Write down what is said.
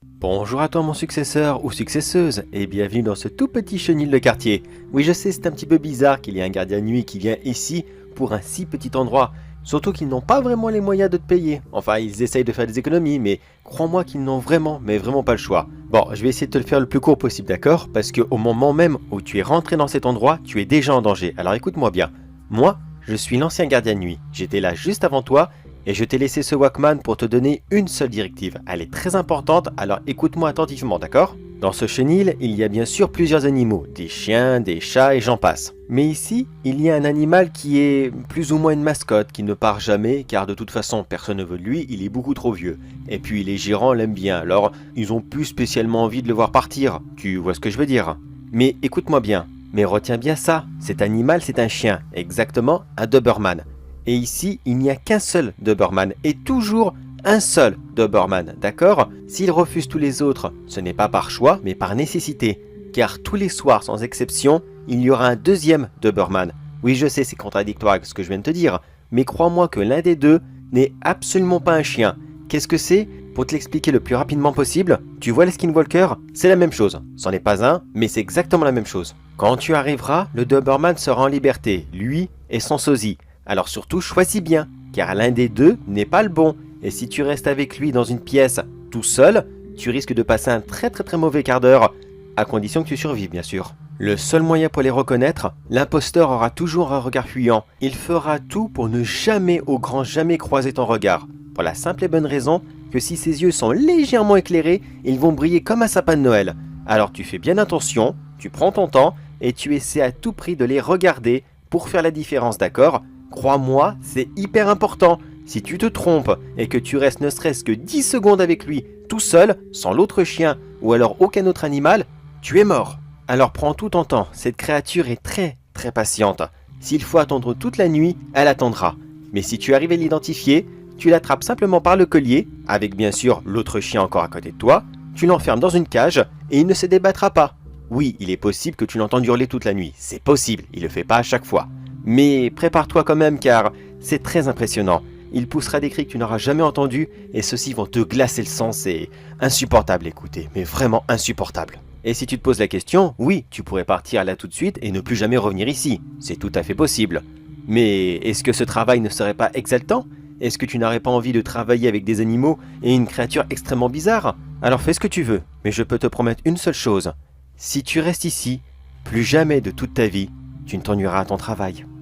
Bonjour à toi mon successeur ou successeuse et bienvenue dans ce tout petit chenil de quartier. Oui je sais c'est un petit peu bizarre qu'il y ait un gardien de nuit qui vient ici pour un si petit endroit. Surtout qu'ils n'ont pas vraiment les moyens de te payer. Enfin ils essayent de faire des économies mais crois-moi qu'ils n'ont vraiment mais vraiment pas le choix. Bon je vais essayer de te le faire le plus court possible d'accord. Parce qu'au moment même où tu es rentré dans cet endroit tu es déjà en danger. Alors écoute-moi bien. Moi je suis l'ancien gardien de nuit. J'étais là juste avant toi. Et je t'ai laissé ce Walkman pour te donner une seule directive. Elle est très importante, alors écoute-moi attentivement, d'accord? Dans ce chenil, il y a bien sûr plusieurs animaux, des chiens, des chats et j'en passe. Mais ici, il y a un animal qui est plus ou moins une mascotte, qui ne part jamais, car de toute façon personne ne veut de lui, il est beaucoup trop vieux. Et puis les gérants l'aiment bien, alors ils ont plus spécialement envie de le voir partir, tu vois ce que je veux dire? Mais écoute-moi bien, mais retiens bien ça, cet animal c'est un chien, exactement un Doberman. Et ici, il n'y a qu'un seul Doberman et toujours un seul Doberman, d'accord? S'il refuse tous les autres, ce n'est pas par choix, mais par nécessité. Car tous les soirs, sans exception, il y aura un deuxième Doberman. Oui, je sais, c'est contradictoire avec ce que je viens de te dire, mais crois-moi que l'un des deux n'est absolument pas un chien. Qu'est-ce que c'est? Pour te l'expliquer le plus rapidement possible, tu vois les skinwalkers? C'est la même chose. C'en est pas un, mais c'est exactement la même chose. Quand tu arriveras, le Doberman sera en liberté, lui et son sosie. Alors surtout choisis bien, car l'un des deux n'est pas le bon. Et si tu restes avec lui dans une pièce tout seul, tu risques de passer un très mauvais quart d'heure, à condition que tu survives bien sûr. Le seul moyen pour les reconnaître, l'imposteur aura toujours un regard fuyant. Il fera tout pour ne jamais au grand jamais croiser ton regard. Pour la simple et bonne raison que si ses yeux sont légèrement éclairés, ils vont briller comme un sapin de Noël. Alors tu fais bien attention, tu prends ton temps et tu essaies à tout prix de les regarder pour faire la différence, d'accord ? Crois-moi, c'est hyper important. Si tu te trompes et que tu restes ne serait-ce que 10 secondes avec lui, tout seul, sans l'autre chien ou alors aucun autre animal, tu es mort. Alors prends tout ton temps, cette créature est très patiente. S'il faut attendre toute la nuit, elle attendra. Mais si tu arrives à l'identifier, tu l'attrapes simplement par le collier, avec bien sûr l'autre chien encore à côté de toi, tu l'enfermes dans une cage et il ne se débattra pas. Oui, il est possible que tu l'entendes hurler toute la nuit, c'est possible, il le fait pas à chaque fois. Mais prépare-toi quand même car c'est très impressionnant. Il poussera des cris que tu n'auras jamais entendus et ceux-ci vont te glacer le sang, c'est insupportable à écouter, mais vraiment insupportable. Et si tu te poses la question, oui, tu pourrais partir là tout de suite et ne plus jamais revenir ici, c'est tout à fait possible. Mais est-ce que ce travail ne serait pas exaltant? Est-ce que tu n'aurais pas envie de travailler avec des animaux et une créature extrêmement bizarre? Alors fais ce que tu veux, mais je peux te promettre une seule chose. Si tu restes ici, plus jamais de toute ta vie, tu ne t'ennuieras à ton travail.